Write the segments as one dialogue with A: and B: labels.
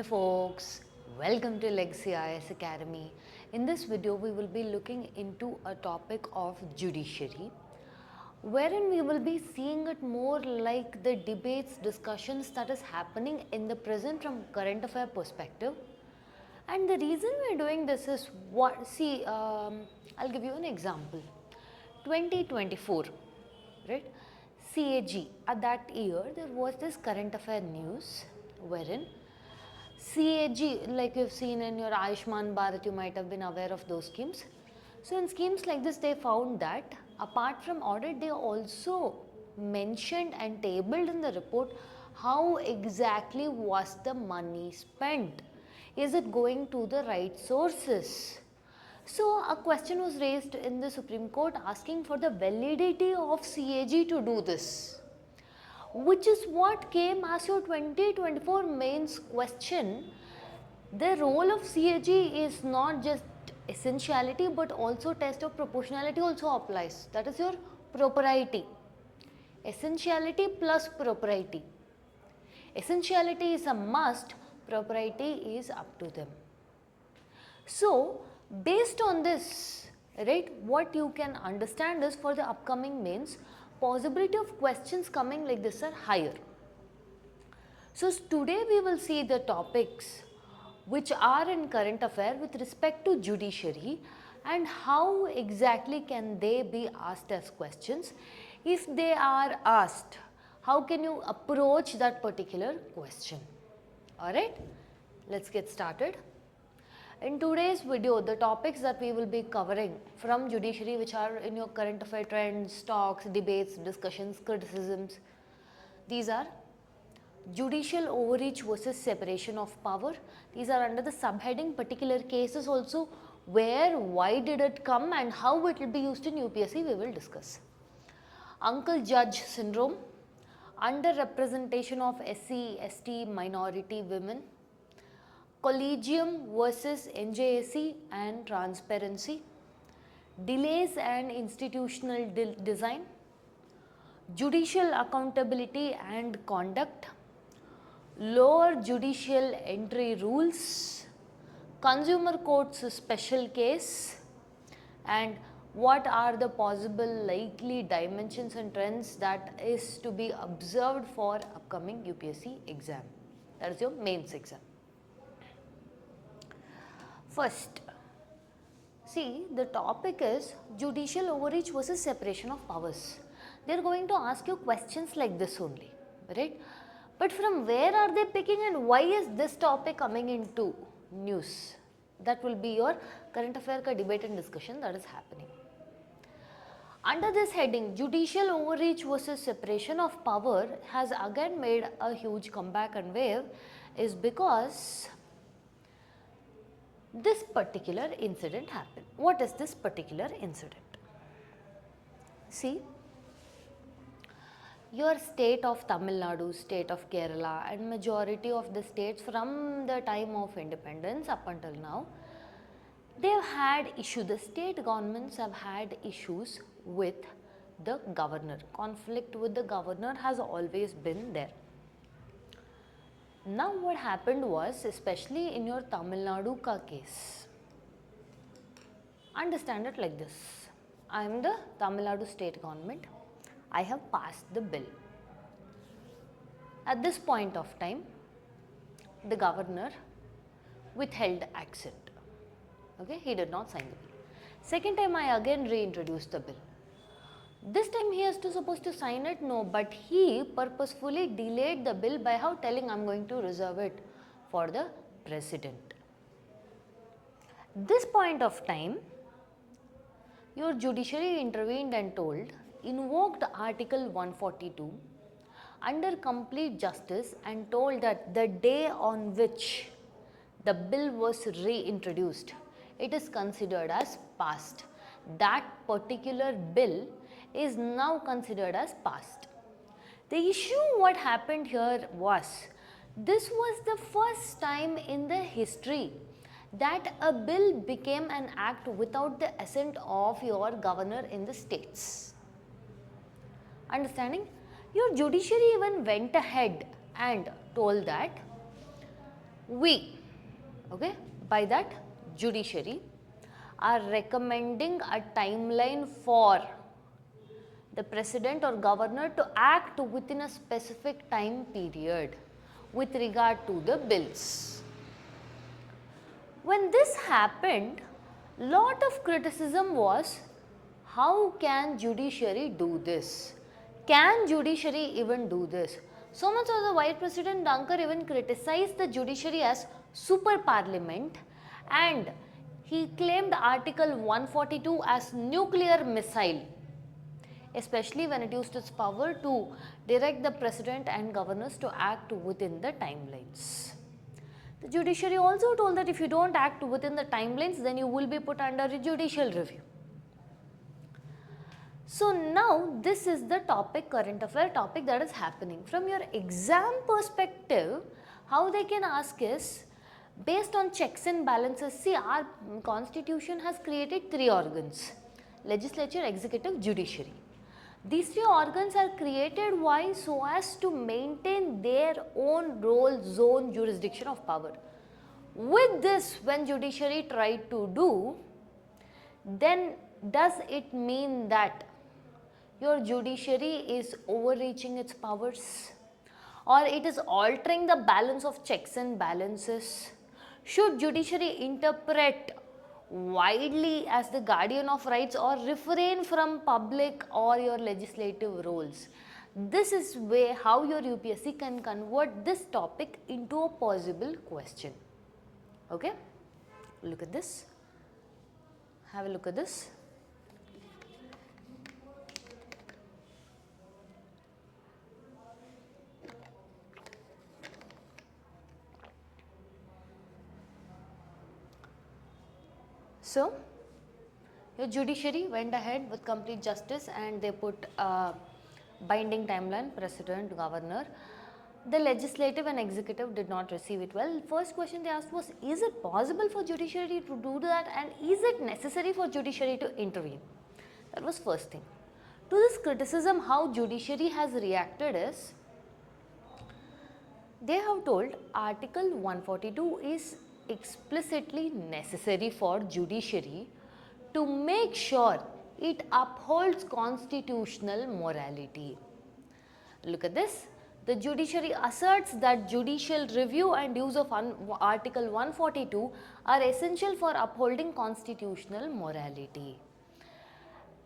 A: folks, welcome to Legacy IAS Academy. In this video we will be looking into a topic of judiciary, wherein we will be seeing it more like the debates, discussions that is happening in the present from current affair perspective. And the reason we are doing this is what, I'll give you an example. 2024, right? CAG, at that year there was this current affair news wherein CAG, like you've seen in your Ayushman Bharat, you might have been aware of those schemes. So in schemes like this, they found that apart from audit, they also mentioned and tabled in the report how exactly was the money spent. Is it going to the right sources? So a question was raised in the Supreme Court asking for the validity of CAG to do this, which is what came as your 2024 mains question. The role of CAG is not just essentiality but also test of proportionality also applies. That is your propriety. Essentiality plus propriety. Essentiality is a must, propriety is up to them. So based on this, right, what you can understand is for the upcoming mains, possibility of questions coming like this are higher. So today we will see the topics which are in current affair with respect to judiciary and how exactly can they be asked as questions. If they are asked, how can you approach that particular question? Alright, let's get started. In today's video, the topics that we will be covering from judiciary, which are in your current affair trends, talks, debates, discussions, criticisms, these are judicial overreach versus separation of power. These are under the subheading particular cases also, where, why did it come and how it will be used in UPSC we will discuss. Uncle Judge syndrome, under-representation of SC, ST, minority women, collegium versus NJSC and transparency, delays and institutional design, judicial accountability and conduct, lower judicial entry rules, consumer court's special case, and what are the possible likely dimensions and trends that is to be observed for upcoming UPSC exam. That is your mains exam. First, see, the topic is judicial overreach versus separation of powers. They are going to ask you questions like this only, right? But from where are they picking and why is this topic coming into news? That will be your current affair ka debate and discussion that is happening. Under this heading, judicial overreach versus separation of power has again made a huge comeback and wave is because this particular incident happened. What is this particular incident? See, your state of Tamil Nadu, state of Kerala and majority of the states from the time of independence up until now, they have had issues, the state governments have had issues with the governor. Conflict with the governor has always been there. Now what happened was, especially in your Tamil Nadu ka case, understand it like this. I am the Tamil Nadu state government. I have passed the bill. At this point of time, the governor withheld accent. Okay, he did not sign the bill. Second time I again reintroduced the bill. This time he is supposed to sign it, no, but he purposefully delayed the bill by how telling I am going to reserve it for the president. This point of time, your judiciary intervened and told, invoked Article 142 under complete justice and told that the day on which the bill was reintroduced, it is considered as passed. That particular bill is now considered as passed. The issue what happened here was, this was the first time in the history that a bill became an act without the assent of your governor in the states. Understanding? Your judiciary even went ahead and told that We, okay, by that judiciary are recommending a timeline for the president or governor to act within a specific time period with regard to the bills. When this happened, lot of criticism was, how can judiciary do this? Can judiciary even do this? So much so the Vice President Dunker even criticized the judiciary as super parliament, and he claimed Article 142 as nuclear missile, especially when it used its power to direct the president and governors to act within the timelines. The judiciary also told that if you don't act within the timelines, then you will be put under a judicial review. So now this is the topic, current affair topic that is happening. From your exam perspective, how they can ask is, based on checks and balances, see, our constitution has created 3 organs: legislature, executive, judiciary. These 3 organs are created why? So as to maintain their own role, zone, jurisdiction of power. With this, when judiciary tried to do, then does it mean that your judiciary is overreaching its powers, or it is altering the balance of checks and balances? Should judiciary interpret widely as the guardian of rights or refrain from public or your legislative roles? This is way how your UPSC can convert this topic into a possible question. Okay, look at this, have a look at this. So, your judiciary went ahead with complete justice and they put a binding timeline, president, governor. The legislative and executive did not receive it well. First question they asked was, is it possible for judiciary to do that, and is it necessary for judiciary to intervene? That was first thing. To this criticism, how judiciary has reacted is, they have told Article 142 is explicitly necessary for judiciary to make sure it upholds constitutional morality. Look at this. The judiciary asserts that judicial review and use of Article 142 are essential for upholding constitutional morality.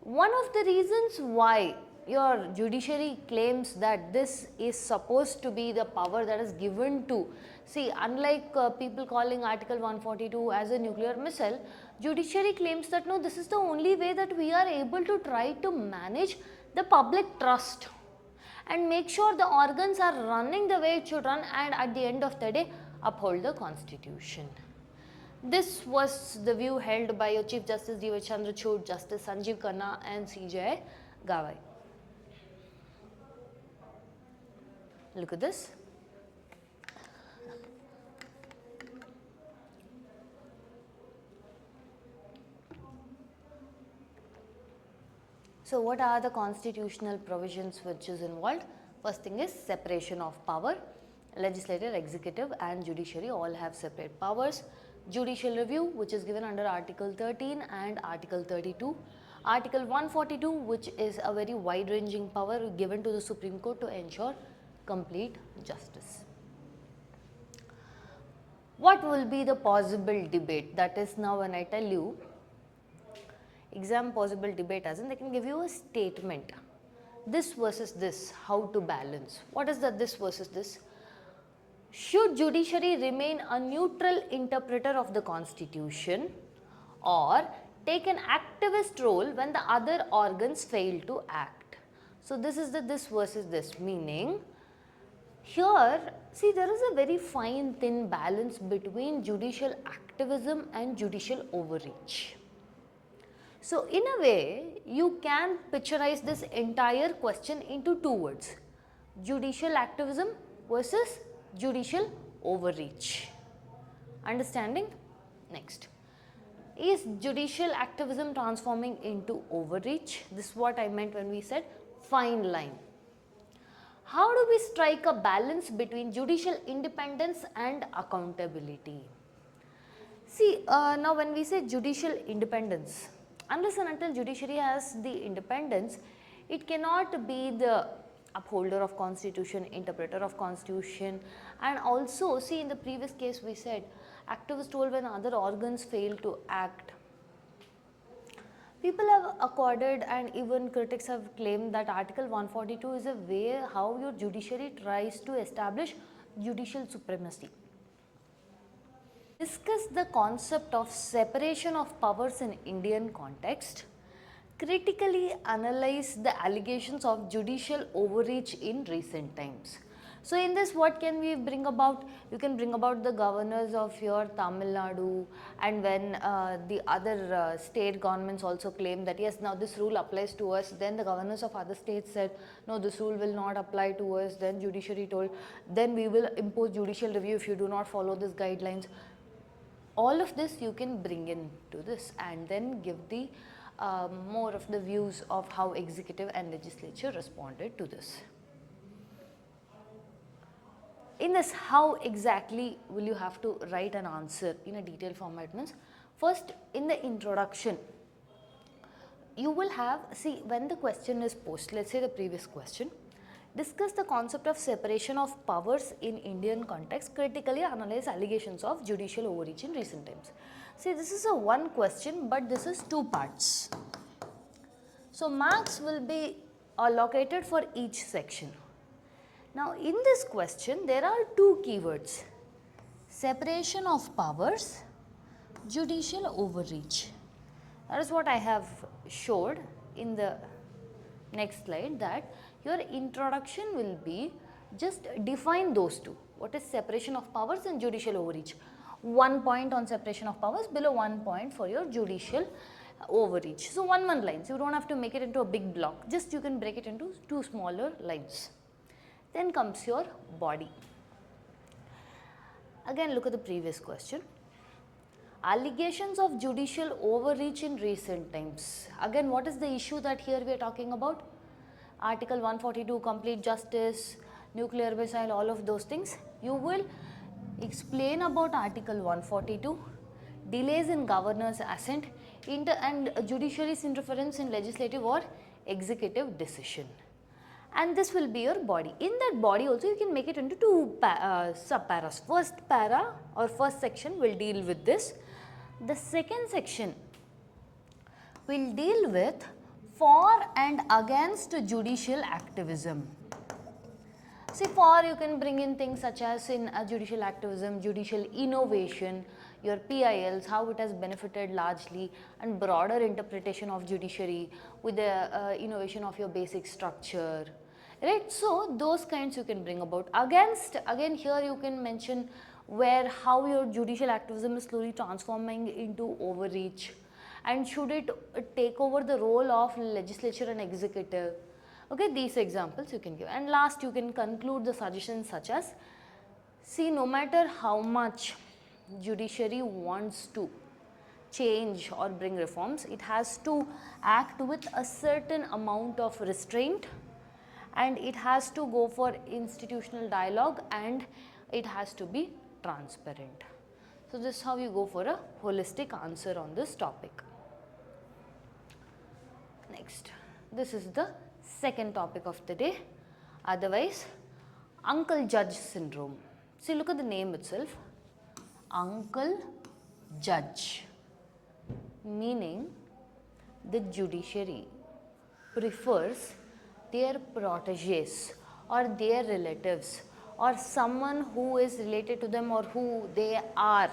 A: One of the reasons why your judiciary claims that this is supposed to be the power that is given to, see, unlike people calling Article 142 as a nuclear missile, judiciary claims that no, this is the only way that we are able to try to manage the public trust and make sure the organs are running the way it should run, and at the end of the day uphold the constitution. This was the view held by your Chief Justice D.Y. Chandrachud, Justice Sanjeev Khanna and C.J. Gawai. Look at this. So what are the constitutional provisions which is involved? First thing is separation of power. Legislative, executive and judiciary all have separate powers. Judicial review, which is given under Article 13 and Article 32. Article 142, which is a very wide ranging power given to the Supreme Court to ensure complete justice. What will be the possible debate? That is, now when I tell you exam possible debate, as in they can give you a statement, this versus this, how to balance. What is the this versus this? Should judiciary remain a neutral interpreter of the constitution or take an activist role when the other organs fail to act? So this is the this versus this, meaning here, see, there is a very fine thin balance between judicial activism and judicial overreach. So in a way, you can picturize this entire question into 2 words: judicial activism versus judicial overreach. Understanding? Next. Is judicial activism transforming into overreach? This is what I meant when we said fine line. How do we strike a balance between judicial independence and accountability? See, now when we say judicial independence, unless and until judiciary has the independence, it cannot be the upholder of constitution, interpreter of constitution, and also see in the previous case we said activists told when other organs fail to act. People have accorded and even critics have claimed that Article 142 is a way how your judiciary tries to establish judicial supremacy. Discuss the concept of separation of powers in Indian context. Critically analyze the allegations of judicial overreach in recent times. So in this, what can we bring about? You can bring about the governors of your Tamil Nadu, and when the other state governments also claim that yes, now this rule applies to us, then the governors of other states said no, this rule will not apply to us, then judiciary told then we will impose judicial review if you do not follow these guidelines. All of this you can bring into this and then give the more of the views of how executive and legislature responded to this. In this, how exactly will you have to write an answer in a detailed format means, first in the introduction, you will have, see when the question is posed, let's say the previous question, discuss the concept of separation of powers in Indian context, critically analyze allegations of judicial overreach in recent times. See, this is a one question, but this is two parts. So, marks will be allocated for each section. Now, in this question, there are two keywords, separation of powers, judicial overreach. That is what I have showed in the next slide, that your introduction will be just define those two. What is separation of powers and judicial overreach? 1 point on separation of powers, below 1 point for your judicial overreach. So, one lines, you do not have to make it into a big block, just you can break it into two smaller lines. Then comes your body. Again, look at the previous question. Allegations of judicial overreach in recent times. Again, what is the issue that here we are talking about? Article 142, complete justice, nuclear missile, all of those things. You will explain about Article 142, delays in governor's assent, and judiciary's interference in legislative or executive decision. And this will be your body. In that body also you can make it into two sub-paras. First para or first section will deal with this. The second section will deal with for and against judicial activism. See, for you can bring in things such as in judicial activism, judicial innovation, your PILs, how it has benefited largely, and broader interpretation of judiciary with the innovation of your basic structure. Right, so those kinds you can bring about. Against, again here you can mention where how your judicial activism is slowly transforming into overreach, and should it take over the role of legislature and executive. Okay, these examples you can give. And last you can conclude the suggestions such as, see, no matter how much judiciary wants to change or bring reforms, it has to act with a certain amount of restraint, and it has to go for institutional dialogue, and it has to be transparent. So, this is how you go for a holistic answer on this topic. Next, this is the second topic of the day, otherwise Uncle Judge syndrome. See, look at the name itself, Uncle Judge, meaning the judiciary prefers their proteges or their relatives or someone who is related to them or who they are,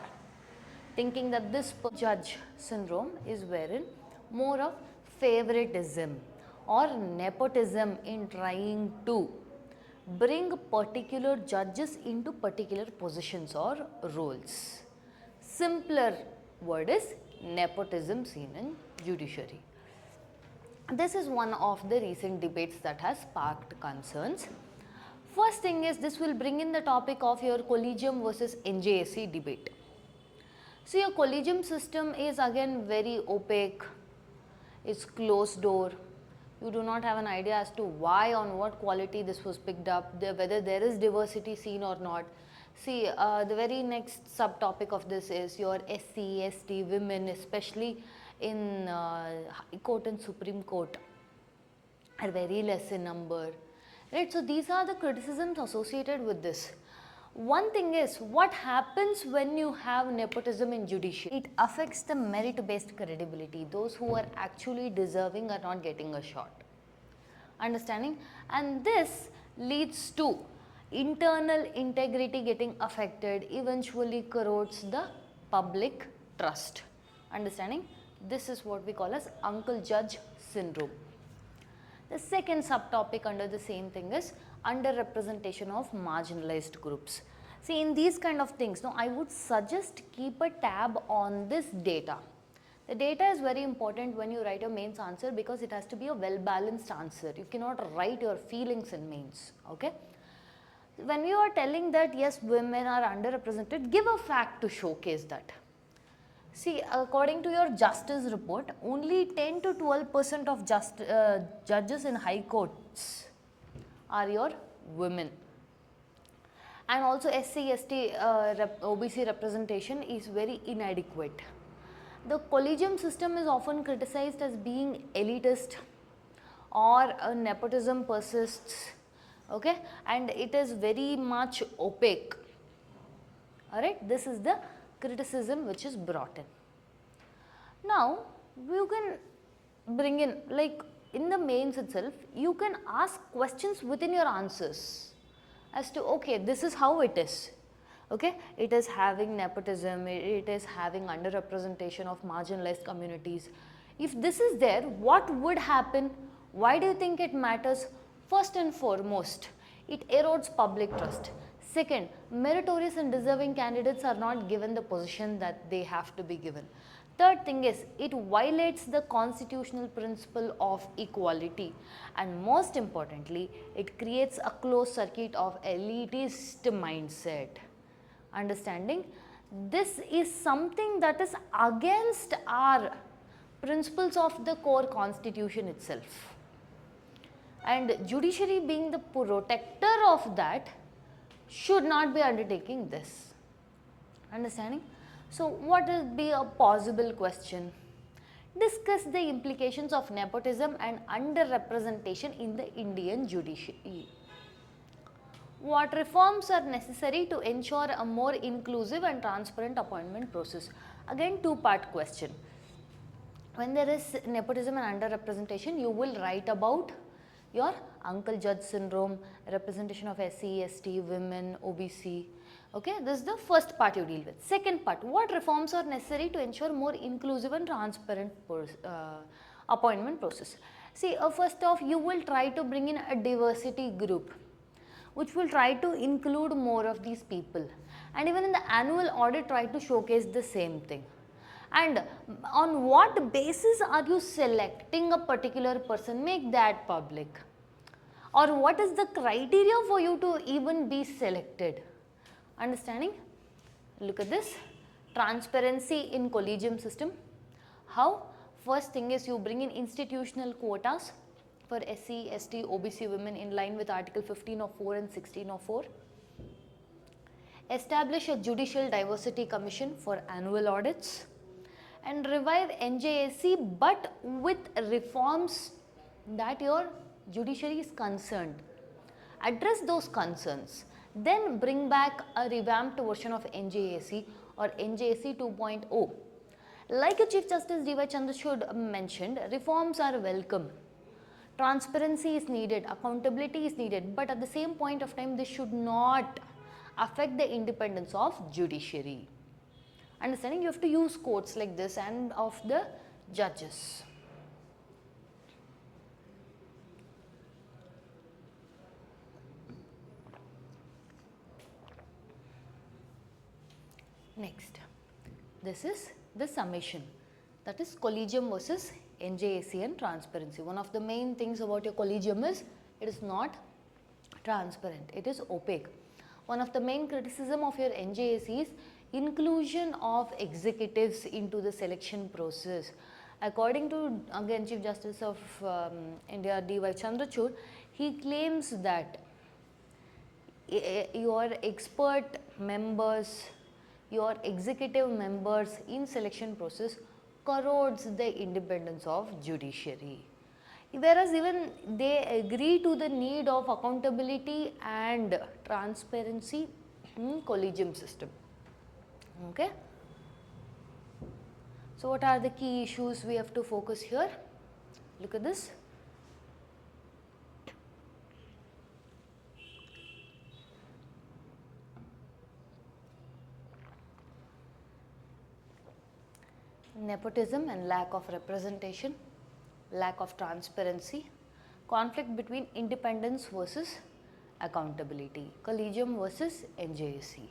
A: thinking that this judge syndrome is wherein more of favoritism or nepotism in trying to bring particular judges into particular positions or roles. Simpler word is nepotism seen in judiciary. This is one of the recent debates that has sparked concerns. First thing is, this will bring in the topic of your collegium versus NJSC debate. So, your collegium system is again very opaque, it's closed door. You do not have an idea as to why, on what quality this was picked up, whether there is diversity seen or not. See, the very next subtopic of this is your SC, ST, women, especially in High Court and Supreme Court, are very less in number, right? So these are the criticisms associated with this. One thing is, what happens when you have nepotism in judiciary? It affects the merit-based credibility. Those who are actually deserving are not getting a shot. Understanding? And this leads to internal integrity getting affected, eventually corrodes the public trust. Understanding? This is what we call as uncle judge syndrome. The second subtopic under the same thing is underrepresentation of marginalized groups. See, in these kind of things, I would suggest keep a tab on this data. The data is very important when you write a mains answer, because it has to be a well balanced answer. You cannot write your feelings in mains, okay. When you are telling that yes, women are underrepresented, give a fact to showcase that. See, according to your justice report, only 10 to 12% of judges in high courts are your women. And also SC, ST, OBC representation is very inadequate. The collegium system is often criticized as being elitist, or nepotism persists, okay, and it is very much opaque. Alright, this is the criticism which is brought in. Now, you can bring in, like in the mains itself, you can ask questions within your answers as to, okay, this is how it is. Okay, it is having nepotism, it is having underrepresentation of marginalized communities. If this is there, what would happen? Why do you think it matters? First and foremost, it erodes public trust. Second, meritorious and deserving candidates are not given the position that they have to be given. Third thing is, it violates the constitutional principle of equality, and most importantly, it creates a closed circuit of elitist mindset. Understanding? This is something that is against our principles of the core constitution itself. And judiciary, being the protector of that, should not be undertaking this. Understanding? So, what would be a possible question? Discuss the implications of nepotism and underrepresentation in the Indian judiciary. What reforms are necessary to ensure a more inclusive and transparent appointment process? Again, two-part question. When there is nepotism and underrepresentation, you will write about your uncle judge syndrome, representation of SC, ST, women, OBC. Okay, this is the first part you deal with. Second part, what reforms are necessary to ensure more inclusive and transparent appointment process? See, first off, you will try to bring in a diversity group, which will try to include more of these people, and even in the annual audit try to showcase the same thing. And on what basis are you selecting a particular person? Make that public. Or what is the criteria for you to even be selected? Understanding? Look at this. Transparency in collegium system. How? First thing is, you bring in institutional quotas for SC, ST, OBC women in line with Article 15/4 and 16/4. Establish a judicial diversity commission for annual audits, and revive NJAC, but with reforms that your judiciary is concerned. Address those concerns. Then bring back a revamped version of NJAC or NJAC 2.0. Like Chief Justice D.Y. Chandrachud mentioned, reforms are welcome. Transparency is needed, accountability is needed, but at the same point of time, this should not affect the independence of judiciary. Understanding? You have to use quotes like this and of the judges. Next, this is the summation, that is collegium versus NJAC and transparency. One of the main things about your collegium is it is not transparent, it is opaque. One of the main criticism of your NJAC is inclusion of executives into the selection process. According to again Chief Justice of India D.Y. Chandrachud, he claims that your expert members, your executive members in selection process corrodes the independence of judiciary. Whereas even they agree to the need of accountability and transparency in collegium system. Okay. So what are the key issues we have to focus here? Look at this. Nepotism and lack of representation, lack of transparency, conflict between independence versus accountability, collegium versus NJAC.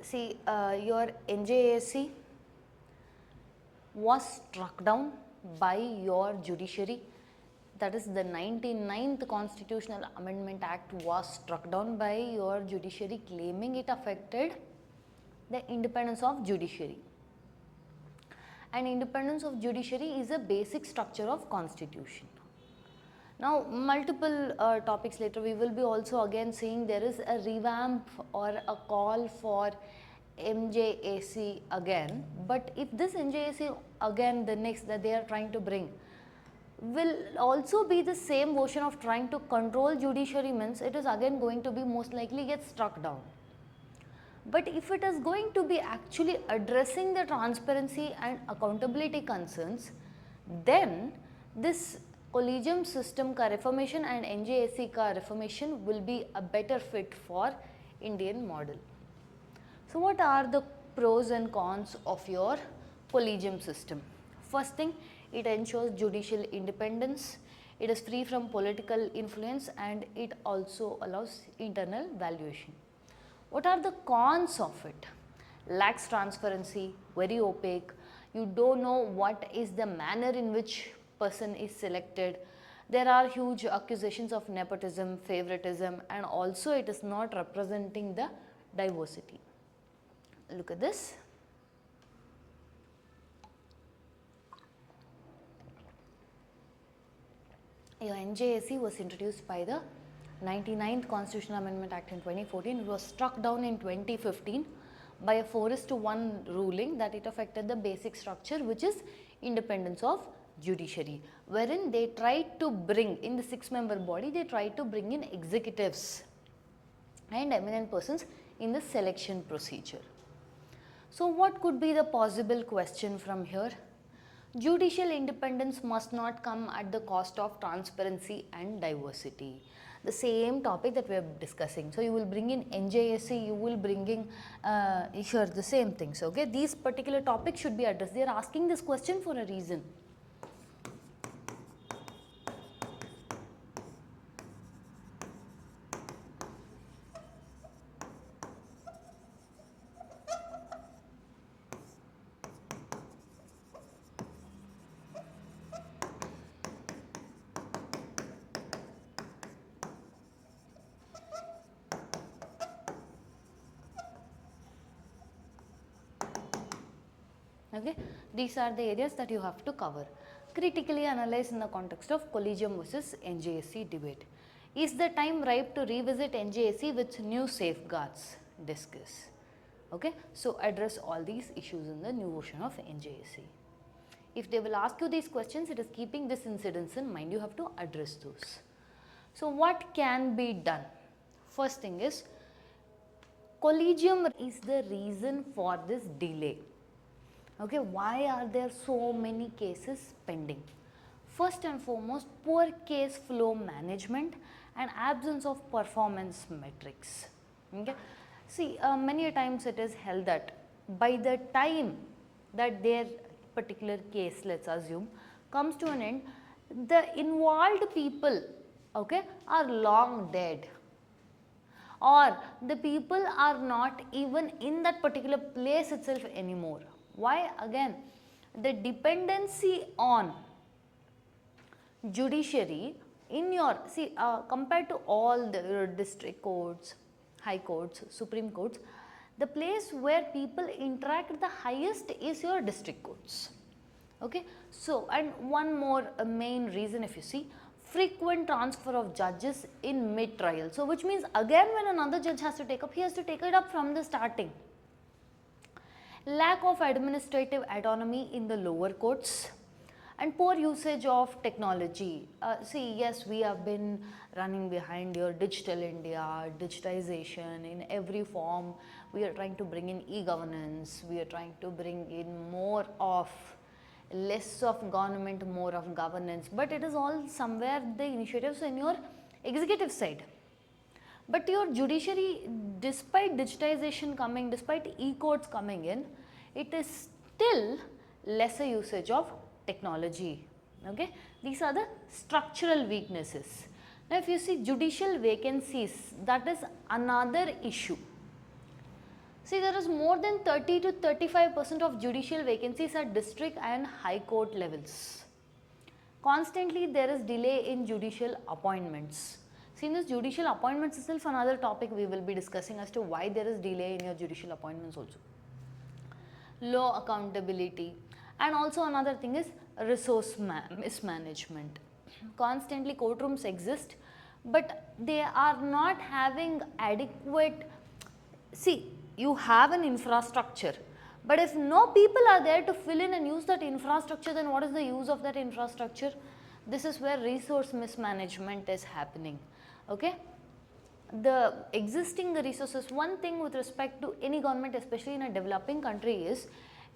A: See, your NJAC was struck down by your judiciary, that is the 99th Constitutional Amendment Act was struck down by your judiciary, claiming it affected the independence of judiciary. And independence of judiciary is a basic structure of constitution. Now multiple topics later we will be also again seeing there is a revamp or a call for NJAC again, but if this NJAC again the next that they are trying to bring will also be the same version of trying to control judiciary, means it is again going to be most likely get struck down. But if it is going to be actually addressing the transparency and accountability concerns, then this collegium system ka reformation and NJAC ka reformation will be a better fit for Indian model. So what are the pros and cons of your collegium system? First thing, it ensures judicial independence, it is free from political influence, and it also allows internal valuation. What are the cons of it? Lacks transparency, very opaque, you don't know what is the manner in which person is selected. There are huge accusations of nepotism, favoritism, and also it is not representing the diversity. Look at this. Your NJAC was introduced by the 99th Constitutional Amendment Act in 2014. It was struck down in 2015 by a 4:1 ruling that it affected the basic structure, which is independence of judiciary, wherein they tried to bring in the 6-member body, they tried to bring in executives and eminent persons in the selection procedure. So what could be the possible question from here? Judicial independence must not come at the cost of transparency and diversity. The same topic that we are discussing. So you will bring in NJAC, you will bring in here the same things. Okay, these particular topics should be addressed. They are asking this question for a reason. Okay, these are the areas that you have to cover. Critically analyze in the context of collegium versus NJAC debate. Is the time ripe to revisit NJAC with new safeguards? Discuss. Okay, so address all these issues in the new version of NJAC. If they will ask you these questions, it is keeping this incidence in mind. You have to address those. So what can be done? First thing is, collegium is the reason for this delay. Okay, why are there so many cases pending? First and foremost, poor case flow management and absence of performance metrics. Okay, see, many times it is held that by the time that their particular case, let's assume, comes to an end, the involved people, okay, are long dead, or the people are not even in that particular place itself anymore. Why? Again, the dependency on judiciary in your, see, compared to all the district courts, high courts, supreme courts, the place where people interact the highest is your district courts. Okay, so and one more main reason, if you see, frequent transfer of judges in mid trial. So which means again when another judge has to take up, he has to take it up from the starting. Lack of administrative autonomy in the lower courts and poor usage of technology. See, yes, we have been running behind your digital India, digitization in every form. We are trying to bring in e-governance, we are trying to bring in more of, less of government, more of governance, but it is all somewhere the initiatives in your executive side. But your judiciary, despite digitization coming, despite e-courts coming in, it is still lesser usage of technology. Okay? These are the structural weaknesses. Now, if you see judicial vacancies, that is another issue. See, there is more than 30 to 35% of judicial vacancies at district and high court levels. Constantly, there is delay in judicial appointments. See, this judicial appointments itself another topic we will be discussing as to why there is delay in your judicial appointments also. Low accountability, and also another thing is resource mismanagement. Constantly courtrooms exist, but they are not having adequate, see, you have an infrastructure, but if no people are there to fill in and use that infrastructure, then what is the use of that infrastructure? This is where resource mismanagement is happening. Okay? The existing resources, one thing with respect to any government, especially in a developing country, is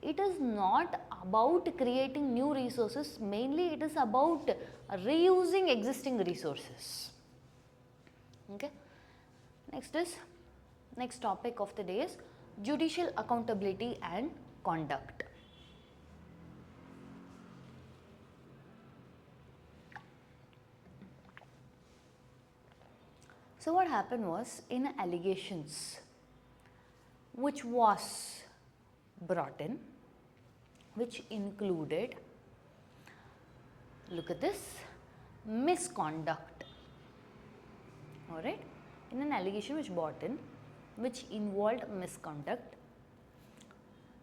A: it is not about creating new resources, mainly it is about reusing existing resources. Okay? Next topic of the day is judicial accountability and conduct. So what happened was, in allegations which was brought in, which included, look at this, misconduct, alright, in an allegation which brought in, which involved misconduct,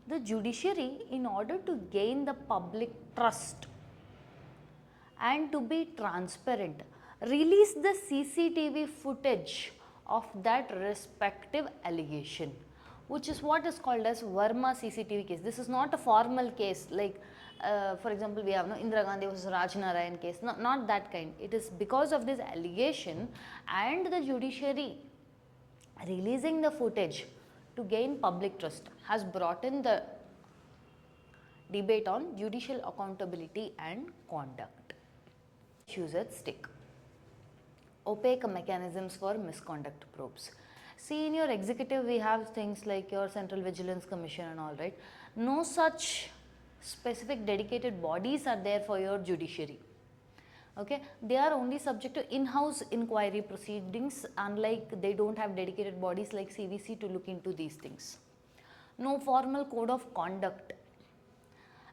A: the judiciary, in order to gain the public trust and to be transparent, release the CCTV footage of that respective allegation, which is what is called as Verma CCTV case. This is not a formal case like, for example, we have Indira Gandhi versus Raj Narayan case, not that kind. It is because of this allegation and the judiciary releasing the footage to gain public trust has brought in the debate on judicial accountability and conduct. Issues at stake. Opaque mechanisms for misconduct probes. See, in your executive we have things like your Central Vigilance Commission and all, right. No such specific dedicated bodies are there for your judiciary. Okay, they are only subject to in-house inquiry proceedings, unlike they don't have dedicated bodies like CVC to look into these things. No formal code of conduct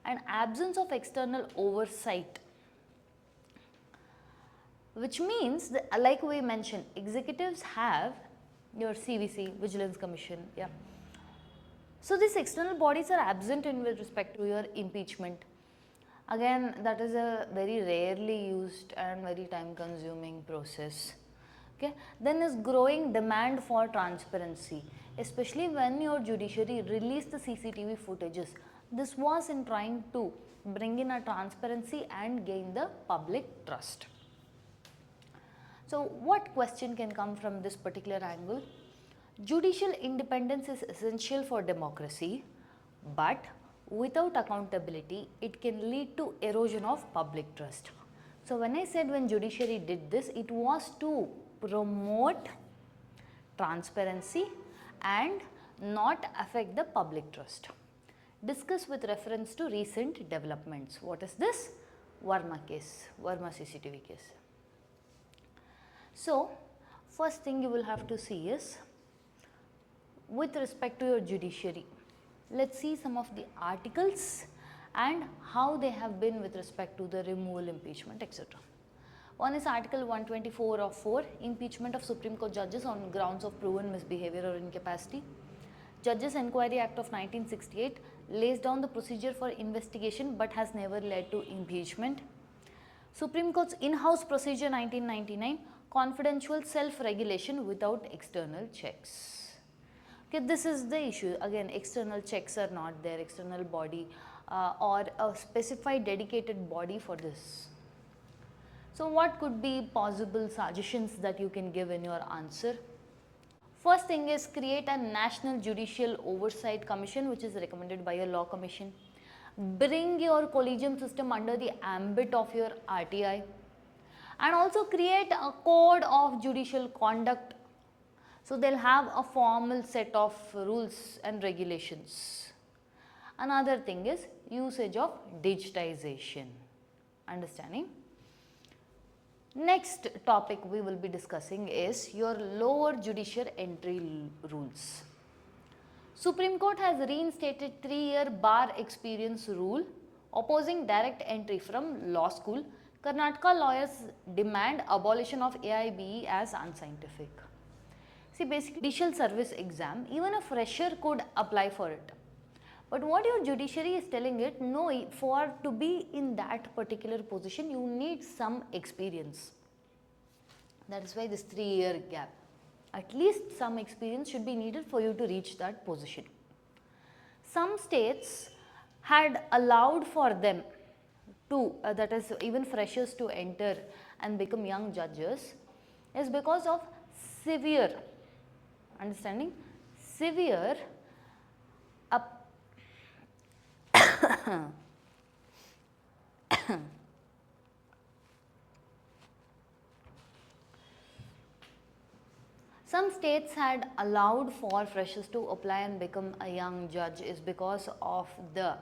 A: and absence of external oversight, which means that, like we mentioned, executives have your CVC, Vigilance Commission, yeah. So these external bodies are absent in with respect to your impeachment. Again, that is a very rarely used and very time consuming process. Okay. Then is growing demand for transparency, especially when your judiciary released the CCTV footages. This was in trying to bring in a transparency and gain the public trust. So what question can come from this particular angle? Judicial independence is essential for democracy, but without accountability, it can lead to erosion of public trust. So when I said when judiciary did this, it was to promote transparency and not affect the public trust. Discuss with reference to recent developments. What is this? Verma case, Verma CCTV case. So first thing you will have to see is, with respect to your judiciary, let's see some of the articles and how they have been with respect to the removal, impeachment, etc. One is Article 124 of 4, impeachment of Supreme Court judges on grounds of proven misbehavior or incapacity. Judges Enquiry Act of 1968, lays down the procedure for investigation but has never led to impeachment. Supreme Court's in-house procedure 1999, confidential self-regulation without external checks. Okay, this is the issue. Again, external checks are not there, external body or a specified dedicated body for this. So what could be possible suggestions that you can give in your answer? First thing is create a National Judicial Oversight Commission, which is recommended by a law commission. Bring your collegium system under the ambit of your RTI, and also create a code of judicial conduct. So they'll have a formal set of rules and regulations. Another thing is usage of digitization. Understanding? Next topic we will be discussing is your lower judicial entry rules. Supreme Court has reinstated 3-year bar experience rule opposing direct entry from law school. Karnataka lawyers demand abolition of AIBE as unscientific. See, basically judicial service exam, even a fresher could apply for it. But what your judiciary is telling it, no, for to be in that particular position, you need some experience. That is why this 3-year gap. At least some experience should be needed for you to reach that position. Some states had allowed for them to, that is even freshers to enter and become young judges, is because of severe, understanding, severe some states had allowed for freshers to apply and become a young judge is because of the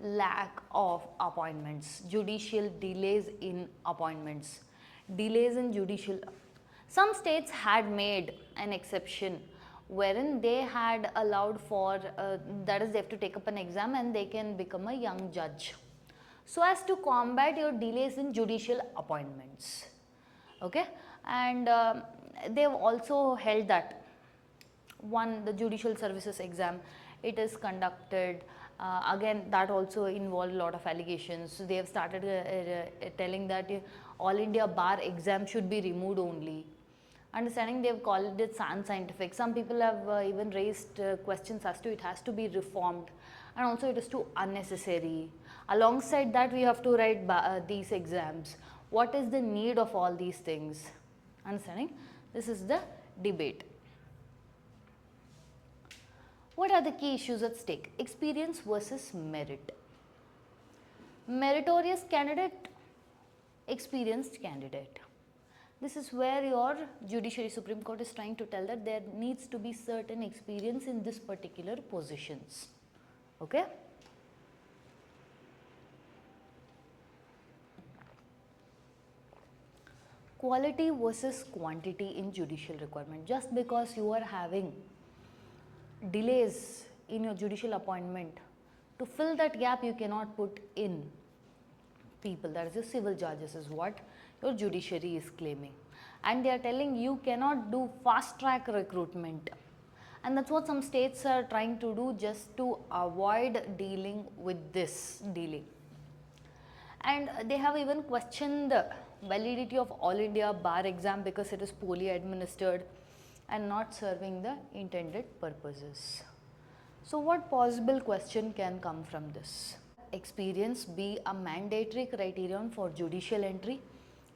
A: lack of appointments, judicial delays in appointments, delays in judicial. Some states had made an exception wherein they had allowed for, that is they have to take up an exam and they can become a young judge, so as to combat your delays in judicial appointments. Okay, and they have also held that one, the judicial services exam, it is conducted, again that also involved a lot of allegations. So they have started telling that all India bar exam should be removed only. Understanding, they have called it unscientific. Some people have even raised questions as to it has to be reformed, and also it is too unnecessary. Alongside that, we have to write these exams. What is the need of all these things? Understanding? This is the debate. What are the key issues at stake? Experience versus merit. Meritorious candidate, experienced candidate. This is where your Judiciary Supreme Court is trying to tell that there needs to be certain experience in this particular positions. Okay? Quality versus quantity in judicial requirement. Just because you are having delays in your judicial appointment, to fill that gap you cannot put in people, that is your civil judges, is what your judiciary is claiming. And they are telling you cannot do fast track recruitment, and that's what some states are trying to do just to avoid dealing with this delay. And they have even questioned the validity of All India bar exam because it is poorly administered and not serving the intended purposes. So what possible question can come from this? Experience be a mandatory criterion for judicial entry?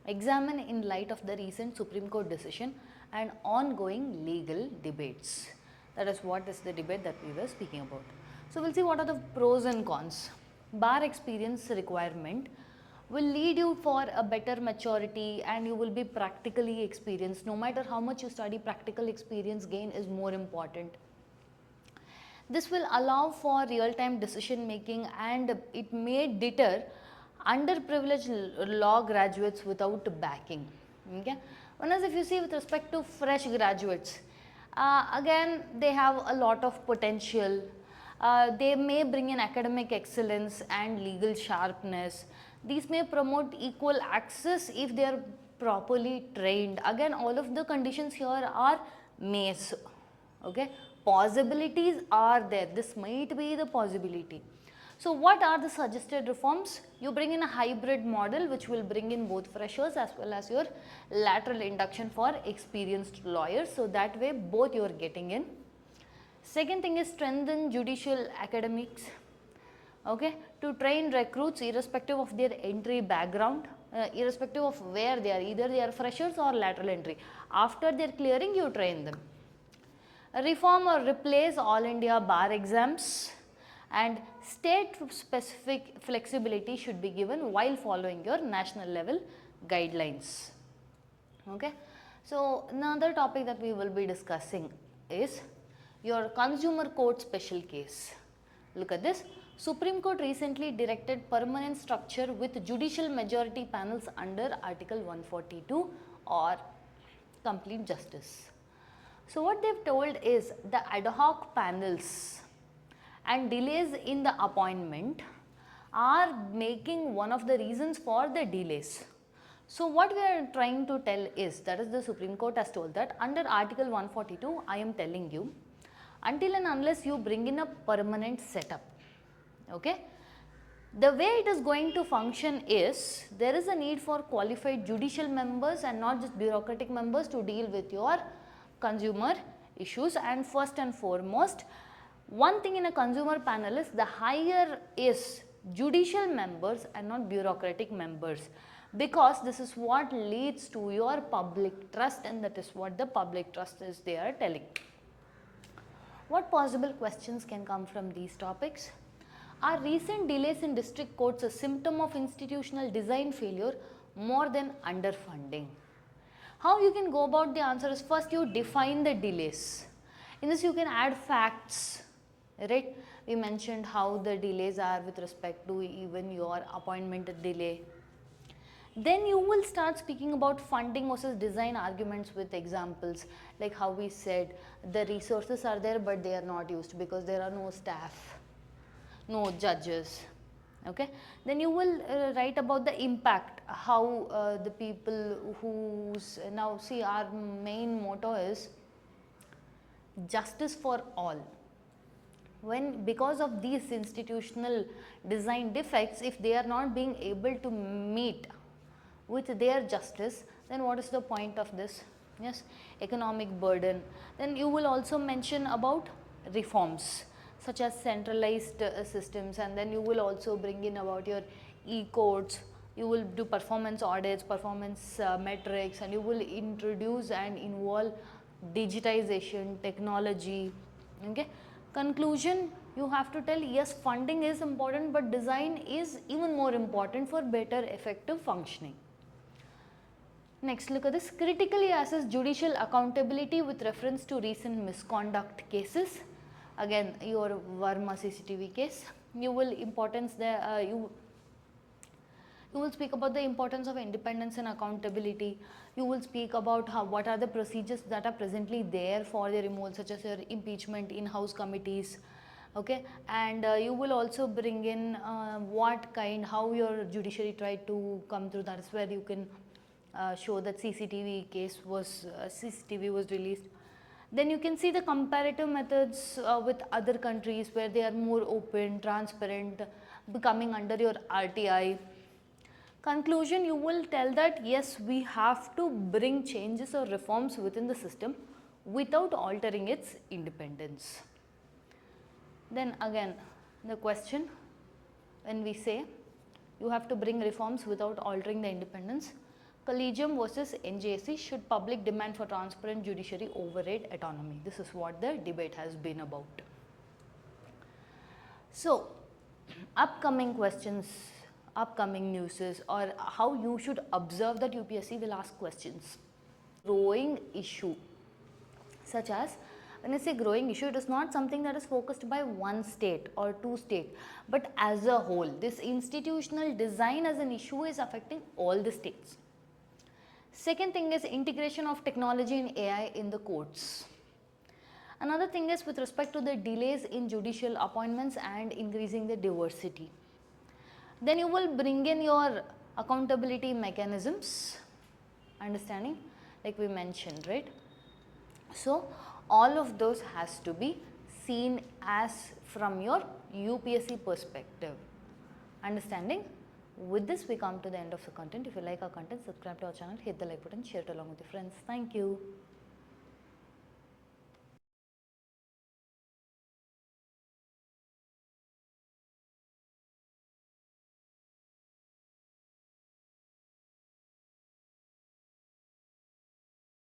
A: Examine in light of the recent Supreme Court decision and ongoing legal debates. That is what is the debate that we were speaking about. So we'll see what are the pros and cons. Bar experience requirement will lead you for a better maturity, and you will be practically experienced. No matter how much you study, practical experience gain is more important. This will allow for real-time decision making, and it may deter underprivileged law graduates without backing. Okay? Whereas if you see with respect to fresh graduates, again they have a lot of potential. They may bring in academic excellence and legal sharpness. These may promote equal access if they are properly trained. Again, all of the conditions here are mays. Okay, possibilities are there. This might be the possibility. So what are the suggested reforms? You bring in a hybrid model which will bring in both freshers as well as your lateral induction for experienced lawyers. So that way both you are getting in. Second thing is strengthen judicial academics, okay, to train recruits irrespective of their entry background, irrespective of where they are, either they are freshers or lateral entry. After they are clearing, you train them. Reform or replace all India bar exams, and state specific flexibility should be given while following your national level guidelines. Okay. So, another topic that we will be discussing is your consumer court special case. Look at this. Supreme Court recently directed permanent structure with judicial majority panels under Article 142 or complete justice. So, what they have told is the ad hoc panels and delays in the appointment are making one of the reasons for the delays. So, what we are trying to tell is, that is the Supreme Court has told that under Article 142, I am telling you, until and unless you bring in a permanent setup, okay, the way it is going to function is, there is a need for qualified judicial members and not just bureaucratic members to deal with your consumer issues. And first and foremost, one thing in a consumer panel is the higher is judicial members and not bureaucratic members, because this is what leads to your public trust, and that is what the public trust is they are telling. What possible questions can come from these topics? Are recent delays in district courts a symptom of institutional design failure more than underfunding? How you can go about the answer is, first you define the delays. In this you can add facts, right? We mentioned how the delays are with respect to even your appointment delay. Then you will start speaking about funding versus design arguments with examples, like how we said the resources are there but they are not used because there are no staff, no judges, okay. Then you will write about the impact, how the people who's, now see, our main motto is justice for all. When because of these institutional design defects, if they are not being able to meet with their justice, then what is the point of this? Yes, economic burden. Then you will also mention about reforms such as centralized systems, and then you will also bring in about your e-courts. You will do performance audits, performance metrics, and you will introduce and involve digitization, technology, okay. Conclusion, you have to tell, yes, funding is important, but design is even more important for better effective functioning. Next, look at this. Critically assess judicial accountability with reference to recent misconduct cases. Again, your Verma CCTV case. You will importance the you will speak about the importance of independence and accountability. You will speak about what are the procedures that are presently there for the removal, such as your impeachment, in-house committees, okay. And you will also bring in how your judiciary tried to come through. That is where you can show that CCTV was released. Then you can see the comparative methods with other countries where they are more open, transparent, becoming under your RTI. Conclusion, you will tell that yes, we have to bring changes or reforms within the system without altering its independence. Then again, the question, when we say you have to bring reforms without altering the independence, Collegium versus NJSC, should public demand for transparent judiciary override autonomy? This is what the debate has been about. So, upcoming questions, upcoming news, or how you should observe that UPSC will ask questions. Growing issue, such as, when I say growing issue, it is not something that is focused by one state or two states, but as a whole. This institutional design as an issue is affecting all the states. Second thing is integration of technology and AI in the courts. Another thing is with respect to the delays in judicial appointments and increasing the diversity. Then you will bring in your accountability mechanisms, understanding, like we mentioned, right? So, all of those has to be seen as from your UPSC perspective. Understanding? With this we come to the end of the content. If you like our content, subscribe to our channel, hit the like button, share it along with your friends. Thank you.